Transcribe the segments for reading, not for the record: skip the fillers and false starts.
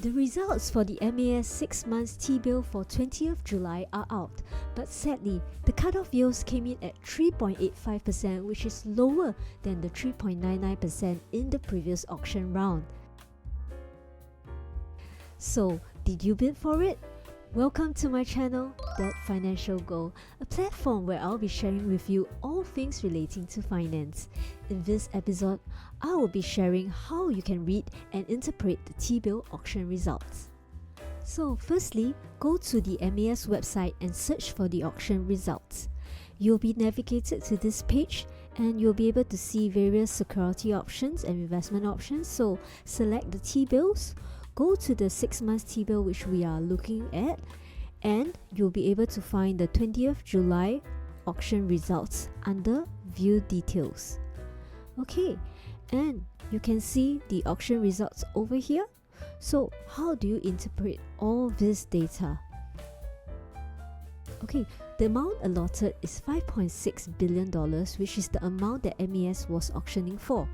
The results for the MAS 6 months T-bill for 20th July are out, but sadly, the cutoff yields came in at 3.85%, which is lower than the 3.99% in the previous auction round. So, did you bid for it? Welcome to my channel, That Financial Goal, a platform where I'll be sharing with you all things relating to finance. In this episode, I will be sharing how you can read and interpret the T-bill auction results. So firstly, go to the MAS website and search for the auction results. You'll be navigated to this page and you'll be able to see various security options and investment options. So select the T-bills, go to the 6 months T-bill which we are looking at, and you'll be able to find the 20th July auction results under View Details. Okay, and you can see the auction results over here. So how do you interpret all this data? Okay, the amount allotted is $5.6 billion, which is the amount that MAS was auctioning for.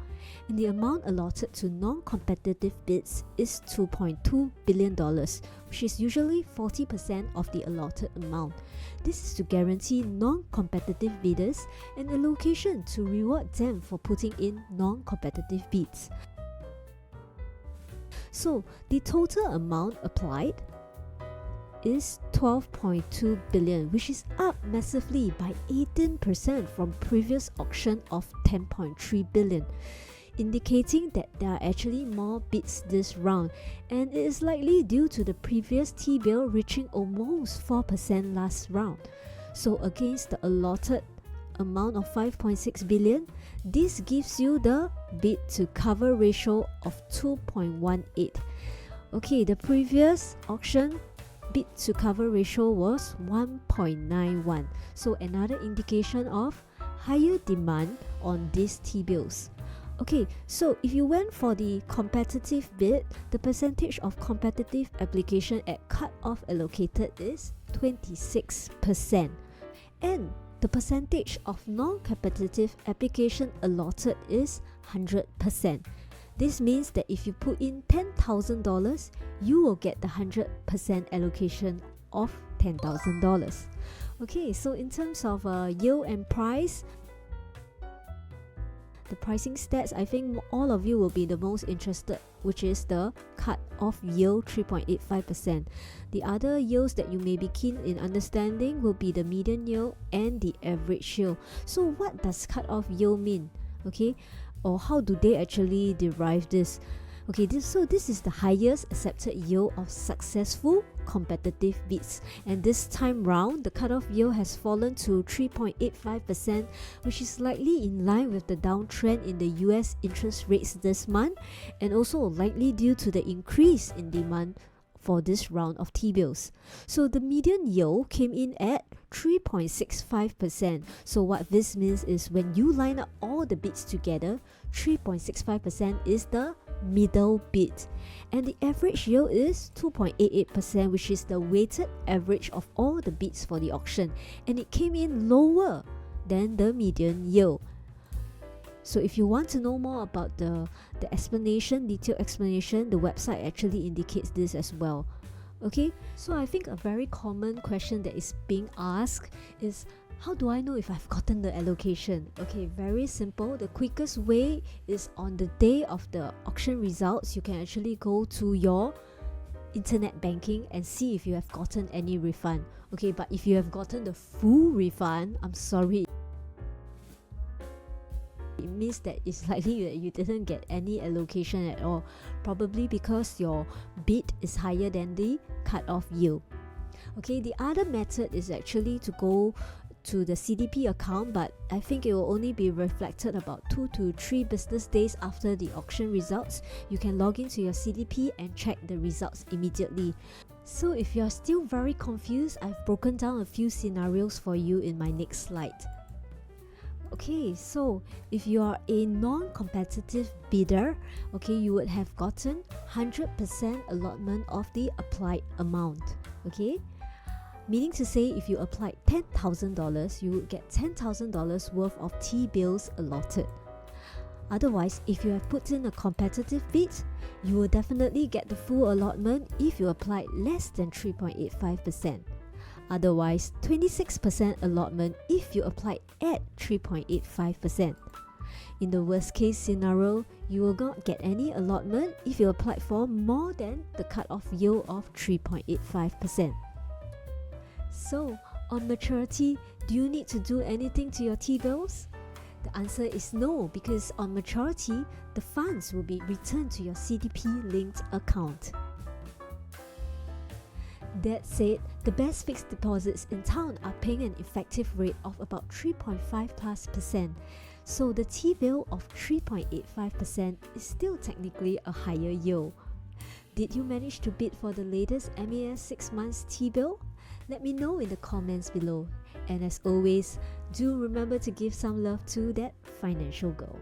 And the amount allotted to non-competitive bids is $2.2 billion, which is usually 40% of the allotted amount. This is to guarantee non-competitive bidders an allocation to reward them for putting in non-competitive bids. So, the total amount applied is $12.2 billion, which is up massively by 18% from previous auction of $10.3 billion, indicating that there are actually more bids this round, and it is likely due to the previous T-bill reaching almost 4% last round. So against the allotted amount of $5.6 billion, this gives you the bid to cover ratio of 2.18. Okay, the previous auction bid to cover ratio was 1.91, so another indication of higher demand on these T-bills. Okay, so if you went for the competitive bid, the percentage of competitive application at cut-off allocated is 26%, and the percentage of non-competitive application allotted is 100%. This means that if you put in $10,000, you will get the 100% allocation of $10,000. Okay, so in terms of yield and price, the pricing stats, I think all of you will be the most interested, which is the cut-off yield 3.85%. The other yields that you may be keen in understanding will be the median yield and the average yield. So what does cut-off yield mean? Okay, or how do they actually derive this? Okay, this is the highest accepted yield of successful competitive bids, and this time round the cutoff yield has fallen to 3.85%, which is likely in line with the downtrend in the US interest rates this month, and also likely due to the increase in demand for this round of T-bills. So the median yield came in at 3.65%. So what this means is when you line up all the bids together, 3.65% is the middle bid, and the average yield is 2.88%, which is the weighted average of all the bids for the auction, and it came in lower than the median yield. So if you want to know more about the detailed explanation, the website actually indicates this as well. Okay, so I think a very common question that is being asked is, how do I know if I've gotten the allocation? Okay, very simple. The quickest way is on the day of the auction results, you can actually go to your internet banking and see if you have gotten any refund. Okay, but if you have gotten the full refund, I'm sorry, it means that it's likely that you didn't get any allocation at all, probably because your bid is higher than the cut-off yield. Okay, the other method is actually to go to the CDP account, but I think it will only be reflected about 2 to 3 business days after the auction results. You can log into your CDP and check the results immediately. So if you're still very confused, I've broken down a few scenarios for you in my next slide. Okay, so if you are a non-competitive bidder, okay, you would have gotten 100% allotment of the applied amount. Okay, meaning to say if you applied $10,000, you would get $10,000 worth of T-bills allotted. Otherwise, if you have put in a competitive bid, you will definitely get the full allotment if you applied less than 3.85%. Otherwise, 26% allotment if you applied at 3.85%. In the worst case scenario, you will not get any allotment if you applied for more than the cut-off yield of 3.85%. So, on maturity, do you need to do anything to your T-bills? The answer is no, because on maturity, the funds will be returned to your CDP-linked account. That said, the best fixed deposits in town are paying an effective rate of about 3.5%, so the T-bill of 3.85% is still technically a higher yield. Did you manage to bid for the latest MAS 6 months T-bill? Let me know in the comments below. And as always, do remember to give some love to that financial girl.